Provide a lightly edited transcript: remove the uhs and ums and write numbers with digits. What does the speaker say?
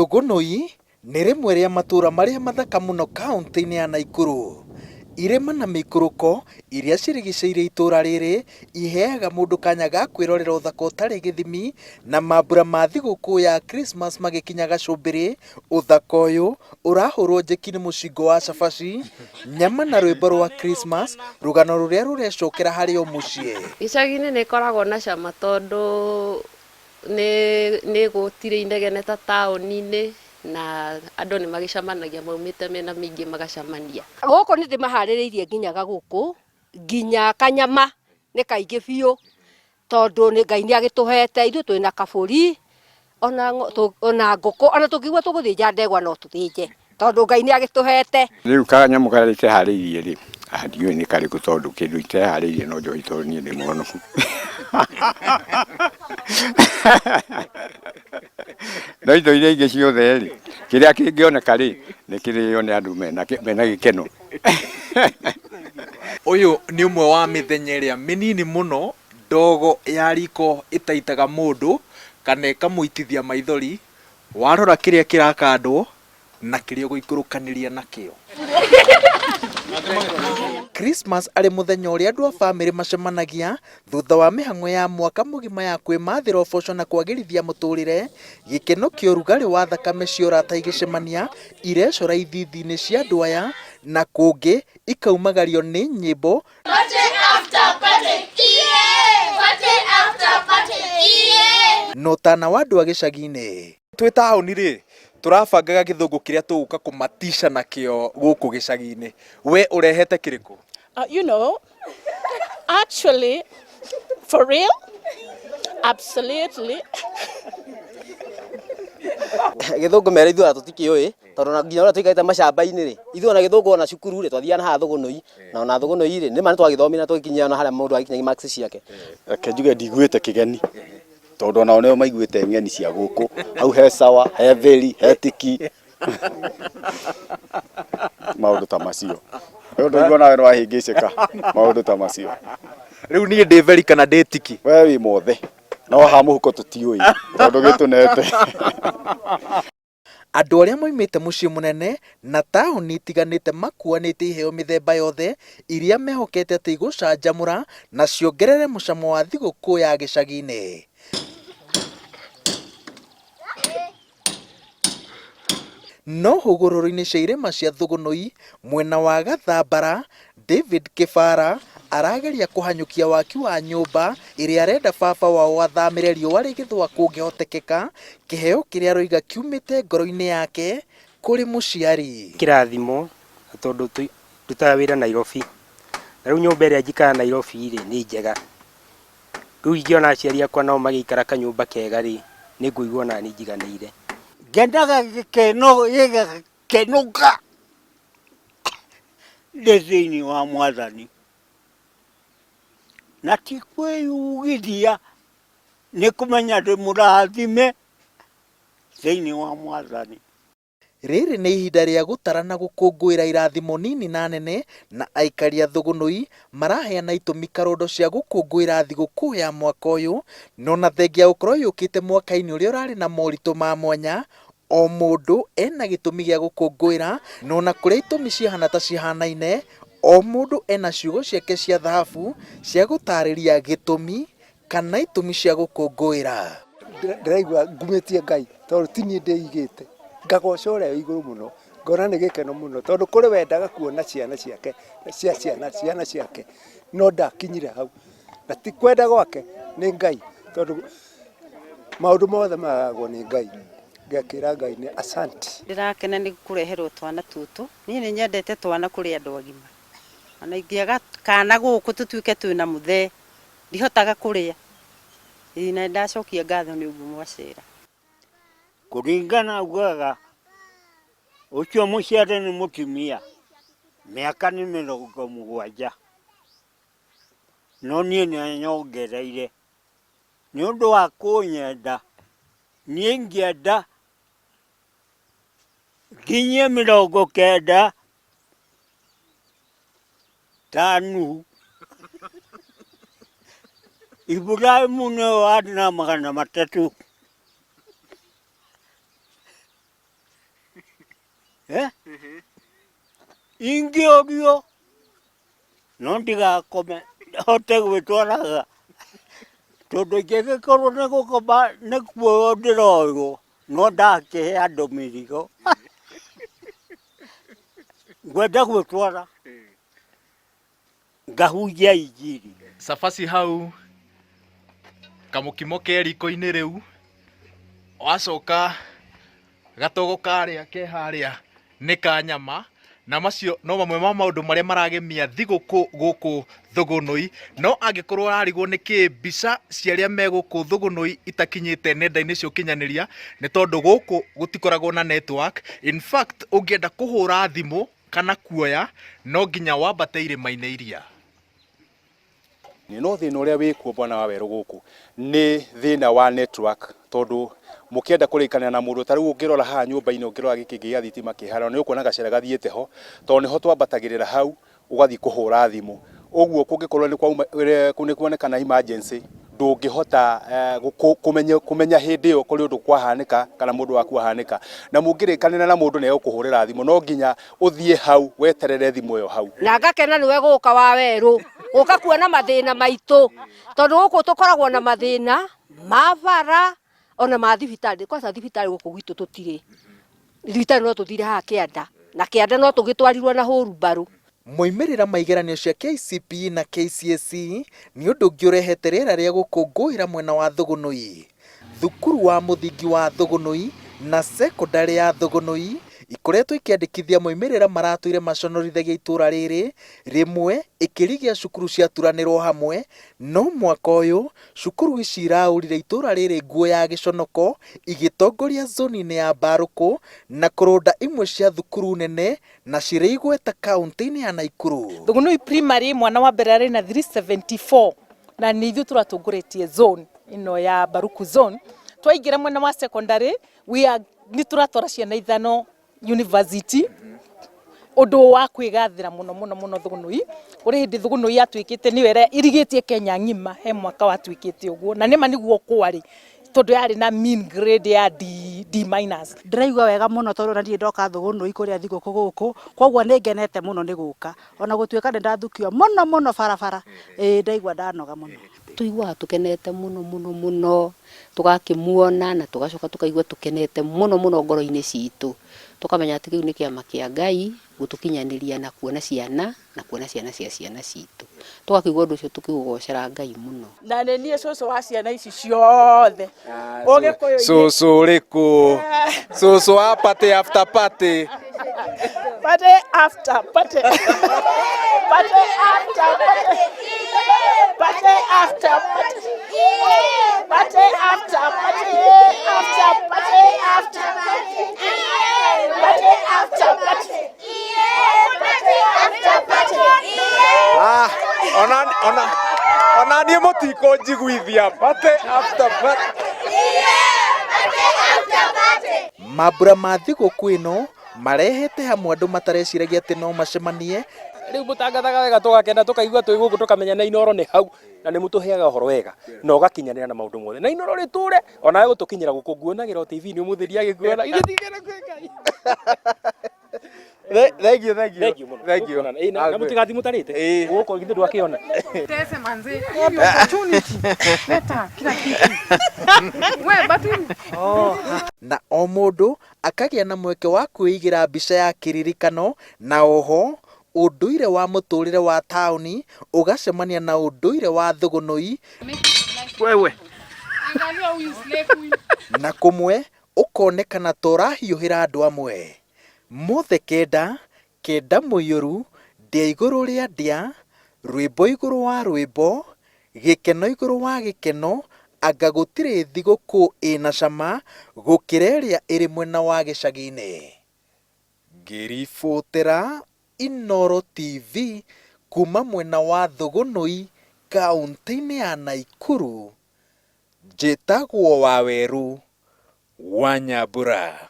Thugunui nĩ rĩmwe rĩa matũũra marĩa mathaka mũno kaunti-inĩ ya Naikuru. Irima na miikuruko iria cirigicĩirie itũũra rĩrĩ iheaga mũndũ kanya ga kwĩrorera ũthaka ũtarĩ gĩthimi, na mambura ma thigũkũ ya Christmas magĩkinya gacumbĩrĩ. Ũthaka ũyũ ũrahũrwo njeki nĩ mũcingo wa cabaci, nyama na rwĩmbo rwa Christmas, rũgano rũrĩa rũrecokera harĩ o mũciĩ. Gicagi-ini nĩ ĩkoragwo na cama tondũ nĩ gũtirĩ inegene ta taũni-inĩ, na andũ nĩ magĩcemanagia maumĩte mĩena mĩingĩ magacemania. Gũkũ nĩ ndĩmaharĩrĩirie nginya gagũkũ, nginya kanyama nĩ kaingĩ biũ, tondũ Ngai nĩ agĩtũhete, ithuĩ twĩna kabũri ona ngũkũ, ona tũngĩigua tũgũthĩnja ndegwa no tũthĩnje, tondũ Ngai nĩ agĩtũhete. Rĩu kanyamũ karĩa iteharĩirie rĩ, ndiũĩ nĩ karĩkũ tondũ kĩndũ iteharĩirie no njohi tondũ niĩ ndĩ mũhonoku. No indo iria ingĩ ciothe rĩ, kĩrĩa kĩngĩoneka rĩ, nĩ kĩrĩo nĩ andũ mena gĩkeno. Ũyũ nĩ ũmwe wa mĩthenya ĩrĩa mĩnini mũno ndogo ya riko ĩtaitaga mũndũ kana ĩkamũitithia maithori, warora kĩrĩa kĩrakandwo na kĩrĩa ũgũikũrũkanĩria nakĩo. Christmas arĩ mũthenya ũrĩa andũ a bamĩrĩ macemanagia thutha wa mĩhang'o ya mwaka mũgima ya kwĩmathĩra ũboco na kwagĩrithia mũtũrĩre. Gĩkeno kĩa ũrugarĩ wa thakame cia ũrata igĩcemania irecora ithithi-inĩ cia andũ aya, na kũngĩ ikaumagario nĩ nyĩmbo na ũtana wa andũ a gĩcagi-inĩ. Twĩ taũni rĩ, tũrabangaga gĩthũngũ kĩrĩa tũgũka kũmatisha nakĩo gũkũ gĩcagi-inĩ. We ũrehete kĩrĩkũ? You know, actually, for real, absolutely. Gĩthũngũ mere ithuĩ tũtikĩũĩ, tondũ nginya ũrĩa tũikarĩte macamba-inĩ rĩ, ithuĩ ona gĩthũngũ ona cukuru rĩ, twathiaga na haha Thugunui, na ona Thugunui rĩ, nĩma nĩ twagĩthomire na tũgĩkinyia ona harĩa mũndũ agĩkinyagia marks ciake. Reke njuge ndiguĩte kĩgeni, tondũ ona o nĩo maiguĩte ng'eni cia gũkũ, hau he sawa, he theri, he tiki, maũndũ ta macio. Ndũigua nawe nĩ wahĩngĩcĩka maũndũ ta macio. Rĩu niĩ ndĩ veri kana ndĩ tiki? We wĩ mothe, no ha mũhuko tũtiũĩ, tondũ gĩtũnete. Andũ arĩa moimĩte mũciĩ mũnene na taũni itiganĩte makuanĩte iheo mĩthemba yothe iria mehokete atĩ igũcanjamũra na ciongerere mũcamo wa thigũkũ ya gĩcagi-inĩ. No hũgũrũrũ-inĩ cia irĩma cia Thugunui mwena wa Gathambara, David Kĩbara arageria kũhanyũkia waki wa nyũmba ĩrĩa arenda baba wao athamĩre riũa rĩgĩthũa kũngĩhotekeka, kĩheo kĩrĩa aroiga kiumĩte ngoro-inĩ yake kũrĩ mũciari. Kĩrathimo tondũ ndutaga wĩra Nairobi, na rĩu nyũmba ĩrĩa njikara Nairobi rĩ nĩ njega. Rĩu ingĩona aciari akwa nao magĩikara kanyũmba kega rĩ, nĩ ngũigua na niĩ njiganĩire. Ngendaga gĩkeno gĩgakenoga ndĩ thĩinĩ wa Mwathani, na ti kwĩyugithia, nĩ kũmenya ndĩ mũrathime thĩinĩ wa Mwathani. Rĩrĩ nĩ ihinda rĩa gũtara na gũkũngũĩra irathimo nini na nene, na aikari a Thugunui maraheana itũmi karondo cia gũkũngũĩra thigũkũ ya mwaka ũyũ, no na thengia gũkorwo yũkĩte mwaka-inĩ ũrĩa ũrarĩ na moritũ ma mwanya, o mũndũ ena gĩtũmi gĩa gũkũngũĩra, no na kũrĩa itũmi cihana ta cihanaine, o mũndũ ena ciugo ciake cia thahabu cia gũtarĩria gĩtũmi kana itũmi cia gũkũngũĩra. Ndĩraigua ngumĩtie Ngai tondũ ti niĩ ndĩigĩte, ngagoca ũrĩa wĩ igũrũ mũno, ngona nĩ gĩkeno mũno tondũ kũrĩ wendaga kuona ciana ciake ciana ciake, no ndakinyire hau, na ti kwenda gwake nĩ Ngai, tondũ maũndũ mothe magagwo nĩ Ngai. Ngakĩra Ngai nĩ asante. Ndĩrakena nĩ kũreherwo twana tũtũ, niĩ nĩ nyendete twana kũrĩ andũ agima, ona ingĩaga kana gũkũ tũtuĩke twĩna mũthee ndihotaga kũrĩa, na ndacokia ngatho nĩ ũguo mwacera. Kũringana ugaga ũcio mũciare nĩ mũtumia, mĩaka nĩ 70, no niĩ nĩ nyongereire nĩ ũndũ wa kũnyenda, niĩ ingĩenda nginyie 90 tanu. Ibrahimu nĩ warĩ na 300. ingĩogio no ndigakome hote gwĩtwaraga tondũ ingĩgĩkorwo nĩ gũkoma nĩkuo ndĩroywo no ndakĩhe andũ mĩrigo ngwenda gwĩtwara ngahunjia injiri. Cabaci hau kamũkimo ke riko-inĩ rĩu, wacoka gatogo karĩa ke harĩa nĩ ka nyama, na macio no mamwe ma maũndũ marĩa maragemia thigũkũ gũkũ Thugunui. No angĩkorwo ararigwo nĩkĩ mbica cia arĩa me gũkũ Thugunui itakinyĩte nenda-inĩ cia ũkinyanĩria, nĩ tondũ gũkũ gũtikoragwo na network. In fact ũngĩenda kũhũra thimũ kana kuoya no nginya wambate irima-inĩ iria. No thĩna ũrĩa wĩkuo bwana wa werũ gũkũ nĩ thĩna wa network, tondũ mũkĩenda kũrĩkanĩra na mũndũ, ta rĩu ũngĩrora haha nyũmba-inĩ, ũngĩrora gĩkĩ gĩa thitima kĩhara, nĩ ũkuona gacere gathiĩte ho, tondũ nĩho twambatagĩrĩra hau ũgathiĩ kũhũra thimũ. Ũguo kũngĩkorwo nĩ kuonekana emergency, ndũngĩhota kũmenya hĩndĩ ĩyo kũrĩ ũndũ kwahanĩka kana mũndũ waku ahanĩka, na mũngĩrĩkanĩra na mũndũ nĩ egũkũhũrĩra thimũ, no nginya ũthiĩ hau weterere thimũ ĩyo hau. Na ngakena nĩwe gũka wa werũ gũka kuona mathĩna maitũ, tondũ gũkũ tũkoragwo na mathĩna ma bara ona ma thibitarĩ. Kwanza thibitarĩ gũkũ gwitũ tũtirĩ thibitarĩ, no tũthire haha kĩanda, na kĩanda no tũgĩtwarirwo na hũru mbaru. Moimĩrĩra ma igeranio cia KCPE na KCSE nĩ ũndũ ũngĩ ũrehete rĩera rĩa gũkũngũĩra mwena wa Thugunui. Thukuru wa mũthingi wa Thugunui na sekondarĩ ya Thugunui ikoretwo ikĩandĩkithia moimĩrĩra maratũire maconorithagia itũũra rĩrĩ, rĩmwe ikĩrigia cukuru ciaturanĩrwo hamwe. No mwaka ũyũ cukuru ici iraũrire itũũra rĩrĩ nguo ya gĩconoko, igĩtongoria zoni-inĩ ya Mbarũkũ na kũrũnda imwe cia thukuru nene na cirĩ igweta kaunti-inĩ ya Naikuru. Thugunui primary mwana wa mbere arĩ na 374 na nĩ ithuĩ tũratongorĩtie zone ĩno ya Mbarũkũ zone. Twaingĩra mwena wa secondary nĩ tũratwara ciana ithano university, ũndũ wa kwĩgathĩra mũno mũno mũno Thugunui. Ũrĩ hĩndĩ Thugunui yatuĩkĩte nĩyo ĩrĩa irigĩtie Kenya ng'ima, he mwaka watuĩkĩte ũguo, na nĩma nĩguo kwarĩ, tondũ yarĩ na mean grade ya D-. Ndĩraigua wega mũno tondũ na niĩ ndoka Thugunui kũrĩa thigũkũ gũkũ, koguo nĩ ngenete mũno nĩ gũka, ona gũtuĩka nĩ ndathukio mũno mũno barabara, ndaigua ndanoga mũno. Tuiguaga tũkenete mũno mũno mũno, tũgakĩmuona na tũgacoka tũkaigua tũkenete mũno mũno ngoro-inĩ citũ, tũkamenya atĩ kĩu nĩ kĩama kĩa Ngai gũtũkinyanĩria na kuona ciana cia ciana citũ, tũgakĩigua ũndũ ũcio tũkĩũgocera Ngai mũno. Na nĩ niĩ cũcũ wa ciana ici ciothe. Cũcũ ũrĩkũ? Cũcũ wa party after party. Party after party. Party after party. Party after party. Party after party. After party after party. Party after party. Party after party. Ona niĩ mũtikũnjiguithia party after party. Mambura ma thigũkũ ĩno marehete hamwe andũ matareciragia atĩ no macemanie. Rĩu mũtangathaga wega tũgakenda tũkaigua twĩ gũkũ tũkamenya na inoro nĩ hau, na nĩ mũtũheaga ũhoro wega na ũgakinyanĩra na maũndũ mothe. Na inoro rĩtũre ona gũtũkinyĩra gũkũ nguonagĩra TV-inĩ ũmũthĩria agĩkuona igĩtigĩra kwĩkai. Thank you. Na mũtigathi mũtarĩte gũkũ githĩ ndwakĩona. Tese manze, hiyo opportunity. Leta kila kitu. Wewe batuni. Na o mũndũ akagĩa na mweke wa kwĩigĩra mbica ya kĩririkano, na oho ũndũire wa mũtũrĩre wa taũni ũgacemania na ũndũire wa Thugunui. Wewe. Na kũmwe ũkonekana torahiũhĩra andũ amwe. Mothe kenda mũiyũru, Ndia igũrũ rĩa Ndia, rwimbo igũrũ wa rwimbo, gikeno igũrũ wa gikeno, anga gũtirĩ thigũkũ ĩna cama gũkĩra ĩrĩa ĩrĩ mwena wa gĩcagi-inĩ. Ngĩribotera Inooro TV kuma mwena wa Thugunui kaunti-inĩ ya Naikuru, njĩtagwo wa werũ wa Nyambura.